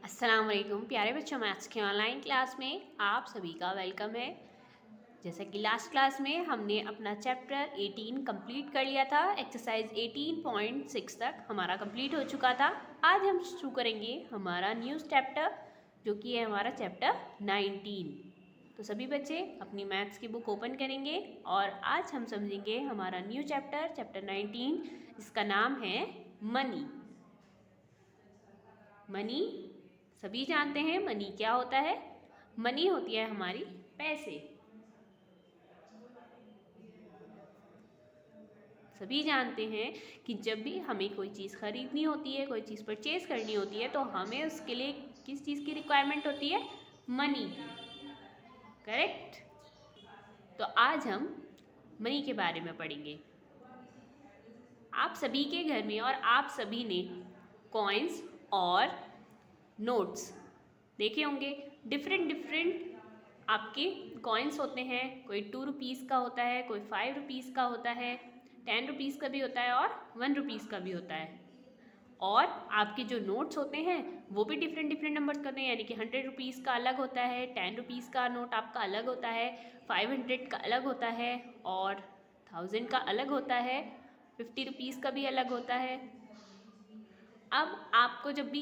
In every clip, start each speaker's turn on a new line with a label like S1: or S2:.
S1: अस्सलाम वालेकुम प्यारे बच्चों, मैथ्स के ऑनलाइन क्लास में आप सभी का वेलकम है। जैसा कि लास्ट क्लास में हमने अपना चैप्टर 18 कंप्लीट कर लिया था। एक्सरसाइज 18.6 तक हमारा कंप्लीट हो चुका था। आज हम शुरू करेंगे हमारा न्यू चैप्टर, जो कि है हमारा चैप्टर 19। तो सभी बच्चे अपनी मैथ्स की बुक ओपन करेंगे और आज हम समझेंगे हमारा न्यू चैप्टर 19, जिसका नाम है मनी। मनी सभी जानते हैं मनी क्या होता है। मनी होती है हमारी पैसे। सभी जानते हैं कि जब भी हमें कोई चीज़ खरीदनी होती है, कोई चीज़ परचेज करनी होती है, तो हमें उसके लिए किस चीज़ की रिक्वायरमेंट होती है? मनी की। करेक्ट। तो आज हम मनी के बारे में पढ़ेंगे। आप सभी के घर में और आप सभी ने कॉइन्स और नोट्स देखे होंगे। डिफरेंट आपके कॉइन्स होते हैं। कोई 2 रुपीज़ का होता है, कोई 5 रुपीज़ का होता है, 10 रुपीज़ का भी होता है और 1 रुपीज़ का भी होता है। और आपके जो नोट्स होते हैं वो भी डिफरेंट नंबर्स का होते हैं, यानी कि 100 रुपीज़ का अलग होता है, 10 रुपीज़ का नोट आपका अलग होता है, 500 का अलग होता है और 1000 का अलग होता है, 50 रुपीज़ का भी अलग होता है। अब आपको जब भी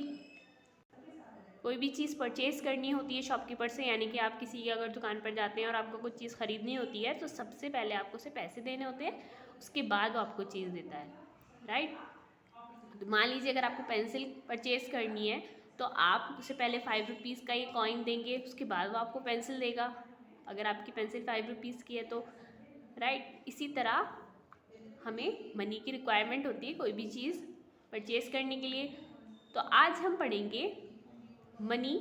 S1: कोई भी चीज़ परचेज़ करनी होती है शॉपकीपर से, यानी कि आप किसी अगर दुकान पर जाते हैं और आपको कुछ चीज़ ख़रीदनी होती है, तो सबसे पहले आपको उसे पैसे देने होते हैं, उसके बाद वो आपको चीज़ देता है। राइट। तो मान लीजिए अगर आपको पेंसिल परचेज़ करनी है तो आप उससे पहले 5 रुपीज़ का ये कॉइन देंगे, उसके बाद वो आपको पेंसिल देगा, अगर आपकी पेंसिल 5 रुपीज़ की है तो। राइट। इसी तरह हमें मनी की रिक्वायरमेंट होती है कोई भी चीज़ परचेज़ करने के लिए। तो आज हम पढ़ेंगे मनी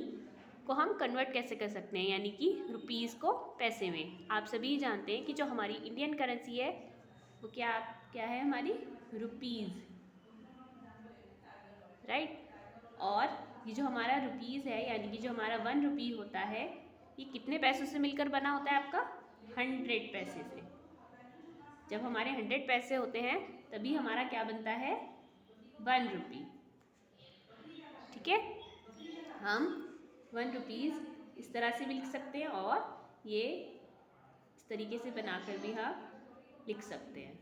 S1: को हम कन्वर्ट कैसे कर सकते हैं, यानी कि रुपीज़ को पैसे में। आप सभी जानते हैं कि जो हमारी इंडियन करेंसी है वो क्या क्या है? हमारी रुपीज़। राइट। और ये जो हमारा रुपीज़ है, यानी कि जो हमारा 1 रुपी होता है, ये कितने पैसों से मिलकर बना होता है? आपका 100 पैसे से। जब हमारे 100 पैसे होते हैं तभी हमारा क्या बनता है? 1 रुपी। ठीक है। हम 1 रुपीज़ इस तरह से भी लिख सकते हैं और ये इस तरीके से बनाकर भी हम लिख सकते हैं।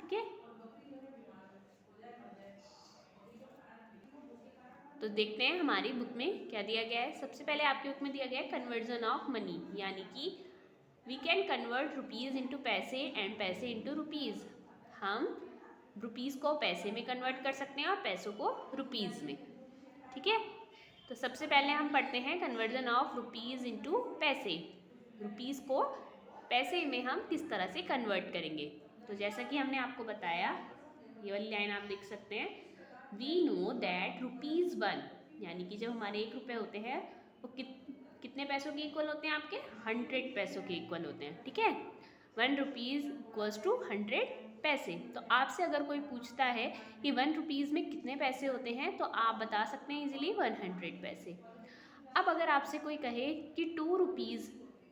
S1: ठीक है। तो देखते हैं हमारी बुक में क्या दिया गया है। सबसे पहले आपकी बुक में दिया गया है कन्वर्जन ऑफ मनी, यानी कि we can convert rupees into paise and paise into rupees. हम रुपीज़ को पैसे में कन्वर्ट कर सकते हैं और पैसों को रुपीज़ में। ठीक है। तो सबसे पहले हम पढ़ते हैं कन्वर्जन ऑफ रुपीज़ इंटू पैसे। रुपीज़ को पैसे में हम किस तरह से कन्वर्ट करेंगे। तो जैसा कि हमने आपको बताया, ये वाली लाइन आप देख सकते हैं, वी नो दैट ₹1, यानी कि जब हमारे 1 रुपये होते हैं वो कितने पैसों के इक्वल होते हैं? आपके 100 पैसों के इक्वल होते हैं। ठीक है। 1 रुपीज़ इक्वल्स टू 100 पैसे। तो आपसे अगर कोई पूछता है कि 1 रुपीज़ में कितने पैसे होते हैं, तो आप बता सकते हैं इजीली 100 पैसे। अब अगर आपसे कोई कहे कि 2 रुपीज़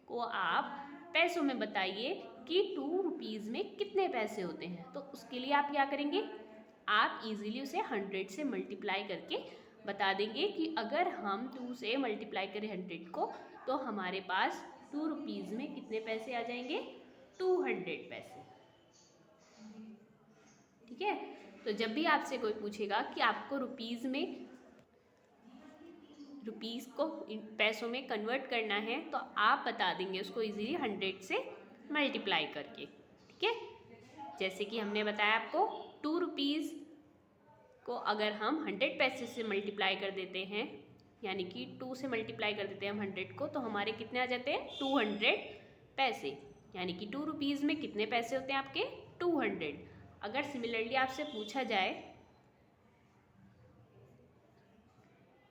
S1: को आप पैसों में बताइए कि 2 रुपीज़ में कितने पैसे होते हैं, तो उसके लिए आप क्या करेंगे? आप इजीली उसे 100 से मल्टीप्लाई करके बता देंगे कि अगर हम 2 से मल्टीप्लाई करें 100 को, तो हमारे पास 2 रुपीज़ में कितने पैसे आ जाएंगे? 200 पैसे। ठीक है। तो जब भी आपसे कोई पूछेगा कि आपको रुपीज़ को पैसों में कन्वर्ट करना है, तो आप बता देंगे उसको इजीली 100 से मल्टीप्लाई करके। ठीक है। जैसे कि हमने बताया आपको, 2 रुपीज़ को अगर हम 100 पैसे से मल्टीप्लाई कर देते हैं, यानी कि 2 से मल्टीप्लाई कर देते हैं हम 100 को, तो हमारे कितने आ जाते हैं? 200 पैसे। यानी कि 2 रुपीज़ में कितने पैसे होते हैं आपके? 200। अगर सिमिलरली आपसे पूछा जाए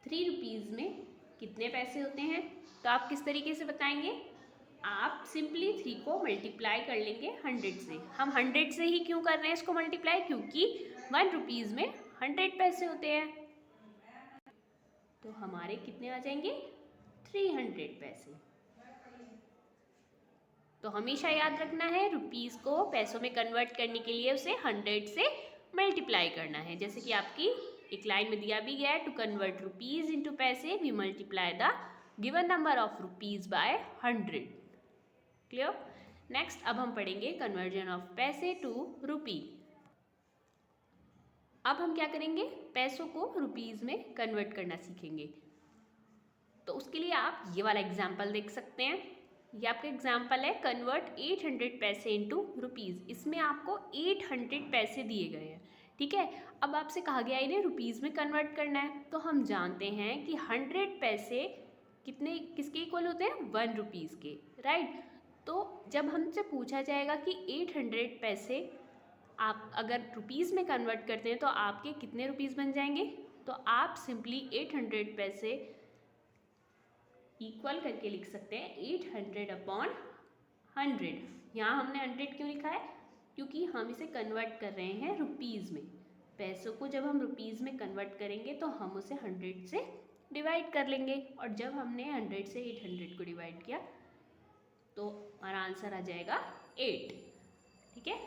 S1: 3 रुपीज़ में कितने पैसे होते हैं, तो आप किस तरीके से बताएंगे? आप सिंपली 3 को मल्टीप्लाई कर लेंगे 100 से। हम 100 से ही क्यों कर रहे हैं इसको मल्टीप्लाई? क्योंकि 1 रुपीज़ में 100 पैसे होते हैं। तो हमारे कितने आ जाएंगे? 300 पैसे। तो हमेशा याद रखना है, रुपीज़ को पैसों में कन्वर्ट करने के लिए उसे 100 से मल्टीप्लाई करना है। जैसे कि आपकी एक लाइन में दिया भी गया है, to convert rupees into paise we multiply the given number of rupees by 100। Clear. Next अब हम पढ़ेंगे conversion of paise to rupee. अब हम क्या करेंगे, पैसों को रुपीज़ में कन्वर्ट करना सीखेंगे। तो उसके लिए आप ये वाला एग्जाम्पल देख सकते हैं। ये आपका एग्जाम्पल है, कन्वर्ट 800 पैसे इनटू रुपीज़। इसमें आपको 800 पैसे दिए गए हैं, ठीक है। अब आपसे कहा गया इन्हें रुपीज़ में कन्वर्ट करना है। तो हम जानते हैं कि 100 पैसे कितने किसके इक्वल होते हैं, 1 रुपीज़ के, राइट। तो जब हमसे पूछा जाएगा कि 800 पैसे आप अगर रुपीज़ में कन्वर्ट करते हैं तो आपके कितने रुपीज़ बन जाएंगे, तो आप सिंपली 800 पैसे इक्वल करके लिख सकते हैं 800 अपॉन 100। यहाँ हमने 100 क्यों लिखा है, क्योंकि हम इसे कन्वर्ट कर रहे हैं रुपीज़ में। पैसों को जब हम रुपीज़ में कन्वर्ट करेंगे तो हम उसे 100 से डिवाइड कर लेंगे, और जब हमने 100 से 800 को डिवाइड किया तो हमारा आंसर आ जाएगा 8, ठीक है।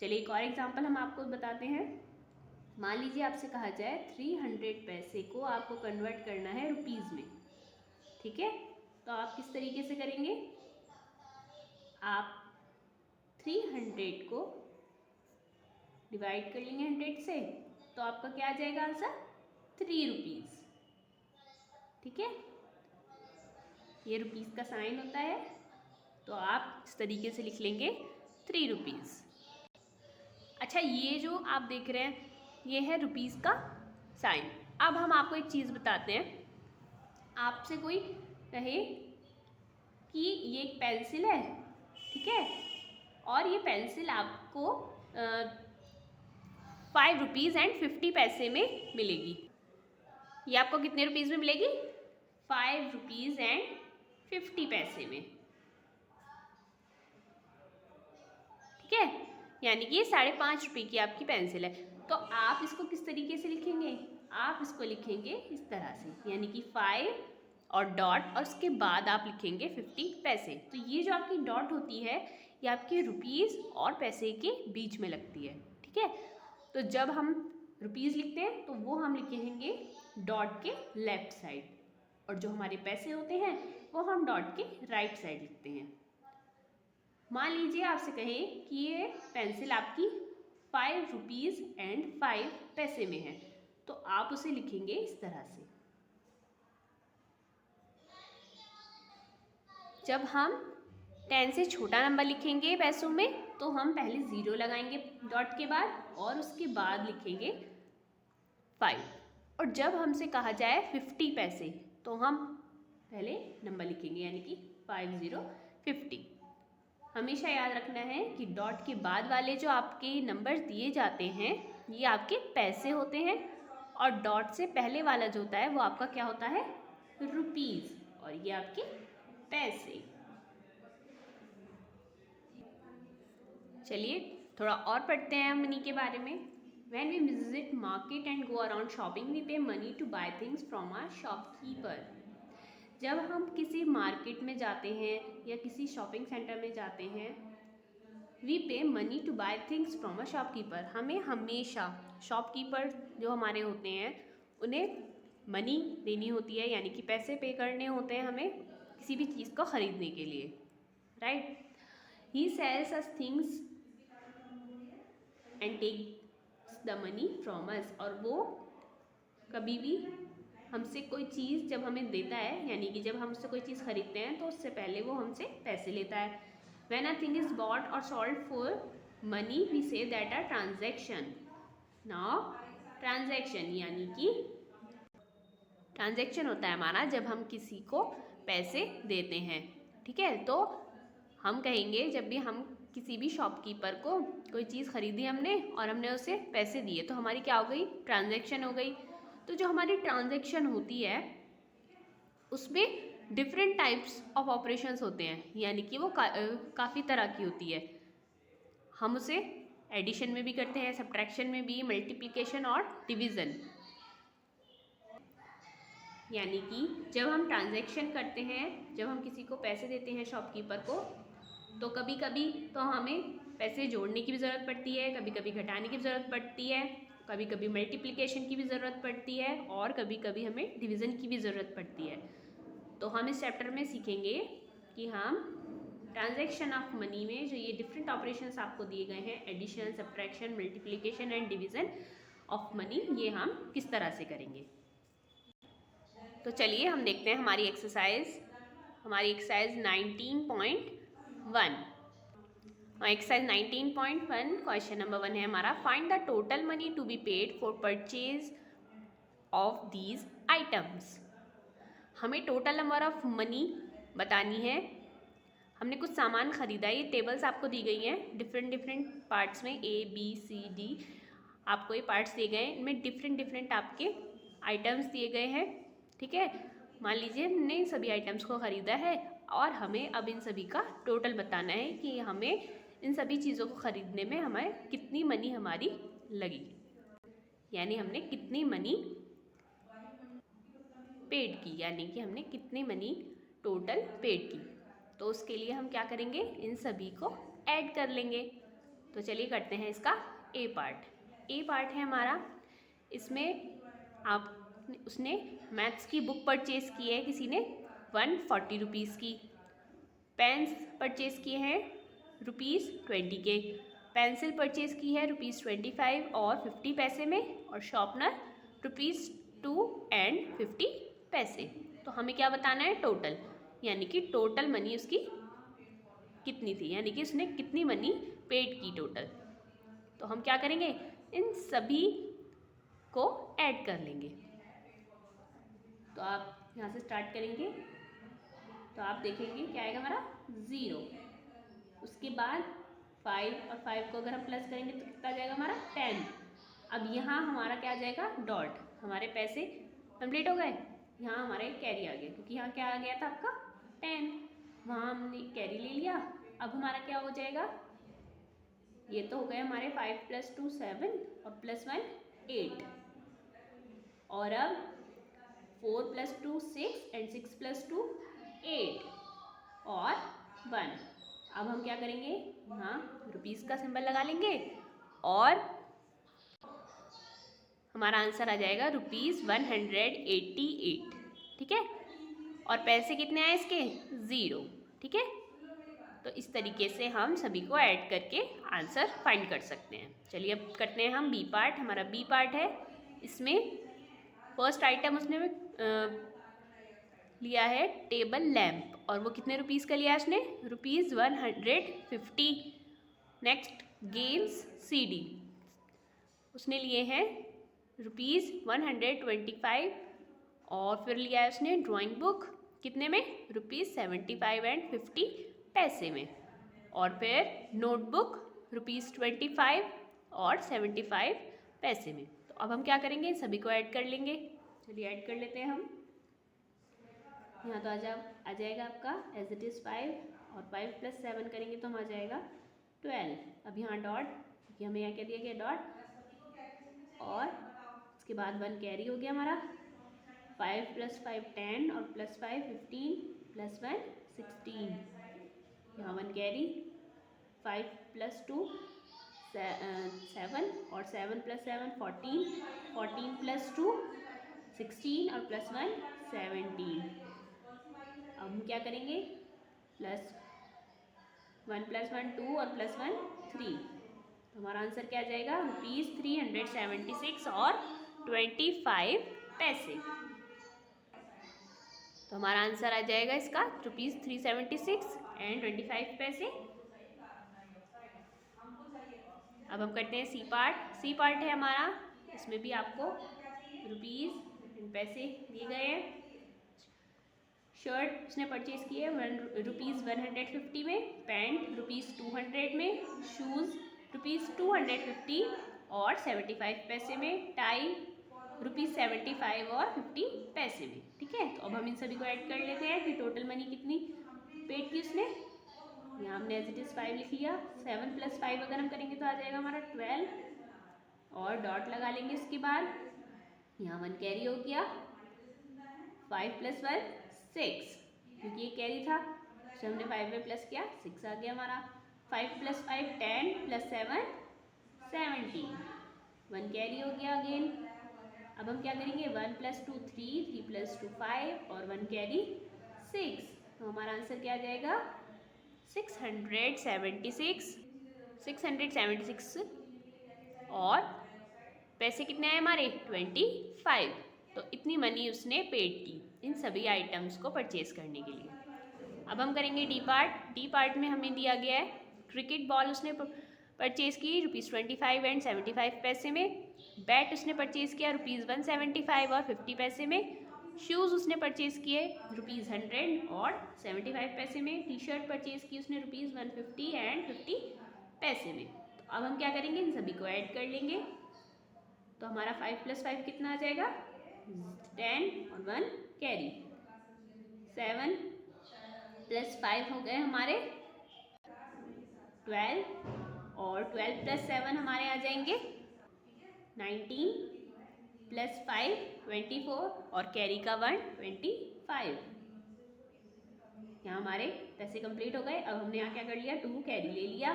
S1: चलिए एक और एग्जांपल हम आपको बताते हैं। मान लीजिए आपसे कहा जाए 300 पैसे को आपको कन्वर्ट करना है रुपीज़ में, ठीक है। तो आप किस तरीके से करेंगे, आप 300 को डिवाइड कर लेंगे 100 से, तो आपका क्या आ जाएगा आंसर, 3 रुपीज़, ठीक है। ये रुपीज़ का साइन होता है, तो आप इस तरीके से लिख लेंगे 3 रुपीज़। अच्छा, ये जो आप देख रहे हैं ये है रुपीज़ का साइन। अब हम आपको एक चीज़ बताते हैं। आपसे कोई कहे कि ये एक पेंसिल है, ठीक है, और ये पेंसिल आपको 5 रुपीज़ एंड 50 पैसे में मिलेगी। ये आपको कितने रुपीज़ में मिलेगी, 5 रुपीज़ एंड 50 पैसे में, ठीक है। यानी कि 5.5 रुपये की आपकी पेंसिल है। तो आप इसको किस तरीके से लिखेंगे, आप इसको लिखेंगे इस तरह से, यानी कि 5 और डॉट, और उसके बाद आप लिखेंगे 50 पैसे। तो ये जो आपकी डॉट होती है ये आपके रुपीज़ और पैसे के बीच में लगती है, ठीक है। तो जब हम रुपीज़ लिखते हैं तो वो हम लिखेंगे डॉट के लेफ्ट साइड, और जो हमारे पैसे होते हैं वो हम डॉट के राइट साइड लिखते हैं। मान लीजिए आपसे कहें कि ये पेंसिल आपकी 5 रुपीज़ एंड 5 पैसे में है, तो आप उसे लिखेंगे इस तरह से। जब हम 10 से छोटा नंबर लिखेंगे पैसों में तो हम पहले 0 लगाएंगे डॉट के बाद, और उसके बाद लिखेंगे 5। और जब हमसे कहा जाए 50 पैसे तो हम पहले नंबर लिखेंगे, यानी कि 5050। हमेशा याद रखना है कि डॉट के बाद वाले जो आपके नंबर दिए जाते हैं ये आपके पैसे होते हैं, और डॉट से पहले वाला जो होता है वो आपका क्या होता है, रुपीज़, और ये आपके पैसे। चलिए थोड़ा और पढ़ते हैं मनी के बारे में। When we visit market and go around shopping, we pay money to buy things from our shopkeeper. जब हम किसी मार्केट में जाते हैं या किसी शॉपिंग सेंटर में जाते हैं, we pay money to buy things from a shopkeeper. हमें हमेशा शॉपकीपर जो हमारे होते हैं उन्हें मनी देनी होती है, यानी कि पैसे पे करने होते हैं हमें किसी भी चीज़ को ख़रीदने के लिए, right. He sells us things and takes the money from us. और वो कभी भी हमसे कोई चीज़ जब हमें देता है, यानी कि जब हम उससे कोई चीज़ खरीदते हैं तो उससे पहले वो हमसे पैसे लेता है। When a thing is bought or sold for money, we say that a transaction. Now, transaction यानी कि ट्रांजैक्शन होता है हमारा जब हम किसी को पैसे देते हैं, ठीक है। तो हम कहेंगे जब भी हम किसी भी शॉपकीपर को कोई चीज़ खरीदी हमने और हमने उसे पैसे दिए तो हमारी क्या हो गई, ट्रांजैक्शन हो गई। तो जो हमारी ट्रांजैक्शन होती है उसमें डिफरेंट टाइप्स ऑफ ऑपरेशंस होते हैं, यानी कि वो काफ़ी तरह की होती है। हम उसे एडिशन में भी करते हैं, सब्ट्रैक्शन में भी, मल्टीप्लिकेशन और डिवीज़न। यानी कि जब हम ट्रांजैक्शन करते हैं, जब हम किसी को पैसे देते हैं शॉपकीपर को, तो कभी कभी तो हमें पैसे जोड़ने की भी ज़रूरत पड़ती है, कभी कभी घटाने की ज़रूरत पड़ती है, कभी कभी मल्टीप्लिकेशन की भी ज़रूरत पड़ती है और कभी कभी हमें डिवीज़न की भी ज़रूरत पड़ती है। तो हम इस चैप्टर में सीखेंगे कि हम ट्रांजैक्शन ऑफ मनी में जो ये डिफरेंट ऑपरेशंस आपको दिए गए हैं, addition, subtraction, multiplication and division of money, ये हम किस तरह से करेंगे। तो चलिए हम देखते हैं हमारी एक्सरसाइज 19.1। एक्सरसाइज 19.1 क्वेश्चन नंबर 1 है हमारा, find the total money to be paid for purchase of these items. हमें टोटल नंबर ऑफ मनी बतानी है। हमने कुछ सामान खरीदा, ये टेबल्स आपको दी गई हैं डिफरेंट पार्ट्स में, A B C D आपको ये पार्ट्स दिए गए हैं, इनमें डिफरेंट आपके आइटम्स दिए गए हैं। ठीक है, मान लीजिए हमने इन सभी आइटम्स को ख़रीदा है और हमें अब इन सभी का टोटल बताना है कि हमें इन सभी चीज़ों को ख़रीदने में हमें कितनी मनी हमारी लगी, यानी हमने कितनी मनी पेड की, यानी कि हमने कितनी मनी टोटल पेड की। तो उसके लिए हम क्या करेंगे, इन सभी को ऐड कर लेंगे। तो चलिए करते हैं इसका ए पार्ट है हमारा। इसमें आप उसने मैथ्स की बुक परचेज़ की है किसी ने 140 रुपीज़ की, पेन्स परचेज़ किए हैं ₹20 के, पेंसिल परचेज़ की है ₹25 और 50 पैसे में, और शॉर्पनर ₹2 एंड 50 पैसे। तो हमें क्या बताना है, टोटल, यानी कि टोटल मनी उसकी कितनी थी, यानी कि उसने कितनी मनी पेड की टोटल। तो हम क्या करेंगे, इन सभी को ऐड कर लेंगे। तो आप यहाँ से स्टार्ट करेंगे तो आप देखेंगे क्या आएगा हमारा 0, उसके बाद 5 और 5 को अगर हम प्लस करेंगे तो कितना आ जाएगा हमारा 10। अब यहाँ हमारा क्या आ जाएगा डॉट, हमारे पैसे कंप्लीट हो गए। यहाँ हमारा एक कैरी आ गया, क्योंकि यहाँ क्या आ गया था आपका 10, वहाँ हमने कैरी ले लिया। अब हमारा क्या हो जाएगा, ये तो हो गए हमारे 5 + 2 7 और +1 8, और अब 4 + 2 6 एंड 6 + 2 8 और 1। अब हम क्या करेंगे, यहाँ रुपीज़ का सिंबल लगा लेंगे और हमारा आंसर आ जाएगा ₹188। ठीक है, और पैसे कितने आए इसके 0। ठीक है, तो इस तरीके से हम सभी को ऐड करके आंसर फाइंड कर सकते हैं। चलिए अब करते हैं हम बी पार्ट। हमारा बी पार्ट है, इसमें फर्स्ट आइटम उसने लिया है टेबल लैम्प, और वो कितने रुपीज़ का लिया है उसने, ₹150। नेक्स्ट गेम्स CD, उसने लिए हैं ₹125, और फिर लिया है उसने ड्राइंग बुक, कितने में, ₹75 एंड 50 पैसे में, और फिर नोटबुक ₹25 और 75 पैसे में। तो अब हम क्या करेंगे, सभी को ऐड कर लेंगे। चलिए ऐड कर लेते हैं हम। यहाँ तो आ जाएगा आपका एज इट इज़ 5, और 5 + 7 करेंगे तो हम आ जाएगा 12। अब यहाँ डॉट, क्योंकि हमें यहाँ क्या दिया गया डॉट, और इसके बाद 1 कैरी हो गया हमारा, 5 + 5 10 और +5 15 +1 16, यहाँ 1 कैरी, 5 + 2 7 और 7 + 7 14, 14 + 2 16 और +1 17। अब हम क्या करेंगे, +1 + 1 2 और +1 3, तो हमारा आंसर क्या आ जाएगा, ₹376 और 25 पैसे। तो हमारा आंसर आ जाएगा इसका ₹376 एंड 25 पैसे। अब हम करते हैं सी पार्ट है हमारा, इसमें भी आपको रुपीज़ एंड पैसे दिए गए हैं। शर्ट उसने परचेज़ की है ₹150 में, पैंट ₹200 में, शूज़ ₹250 और 75 पैसे में, टाई ₹75 और 50 पैसे में। ठीक है, तो अब हम इन सभी को ऐड कर लेते हैं कि टोटल मनी कितनी पेड की उसने। यहाँ हमने एज इट इज़ 5 लिख लिया, 7 + 5 अगर हम करेंगे तो आ जाएगा हमारा 12, और डॉट लगा लेंगे इसके बाद। यहाँ 1 कैरी हो गया, 5 + 1 6, क्योंकि ये कैरी था तो हमने 5 में प्लस किया, 6 आ गया हमारा। 5 + 5 10 + 7 17, 1 कैरी हो गया अगेन। अब हम क्या करेंगे, 1 + 2 3, 3 + 2 5 और 1 कैरी 6। तो हमारा आंसर क्या आ जाएगा 676 और पैसे कितने आए हमारे 25। तो इतनी मनी उसने पेड की इन सभी आइटम्स को परचेज करने के लिए। अब हम करेंगे डी पार्ट। डी पार्ट में हमें दिया गया है क्रिकेट बॉल उसने परचेज़ की ₹25 एंड 75 पैसे में। बैट उसने परचेज़ किया ₹175 और 50 पैसे में। शूज़ उसने परचेज़ किए ₹100 और 75 पैसे में। टी शर्ट परचेज़ की उसने ₹150 एंड 50 पैसे में। तो अब हम क्या करेंगे, इन सभी को ऐड कर लेंगे। तो हमारा 5 + 5 कितना आ जाएगा 10 और 1 कैरी। 7 + 5 हो गए हमारे 12 और 12 + 7 हमारे आ जाएंगे 19 + 5 24 और कैरी का 1 25। यहाँ हमारे पैसे कंप्लीट हो गए। अब हमने यहाँ क्या कर लिया 2 कैरी ले लिया।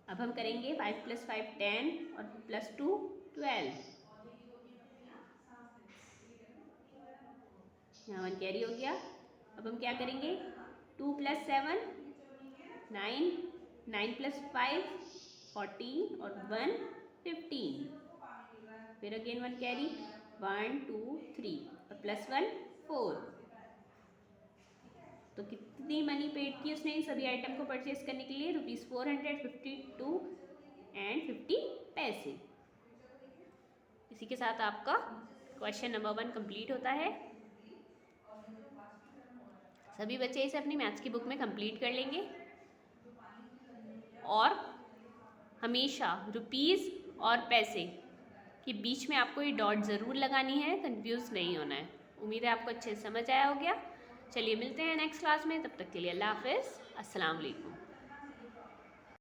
S1: अब हम करेंगे 5 + 5 10 और +2 12। यहाँ 1 कैरी हो गया। अब हम क्या करेंगे 2 + 7 9, 9 + 5 14 और 1 15। फिर अगेन 1 कैरी 1 2 3 और +1 4। तो कितनी मनी पेड की उसने इन सभी आइटम को परचेज करने के लिए ₹452 एंड 50 पैसे। इसी के साथ आपका क्वेश्चन नंबर 1 कंप्लीट होता है। सभी बच्चे इसे अपनी मैथ्स की बुक में कंप्लीट कर लेंगे और हमेशा रुपीज़ और पैसे के बीच में आपको ये डॉट ज़रूर लगानी है, कंफ्यूज नहीं होना है। उम्मीद है आपको अच्छे से समझ आया हो गया। चलिए मिलते हैं नेक्स्ट क्लास में, तब तक के लिए अल्लाह हाफिज़, अस्सलाम वालेकुम।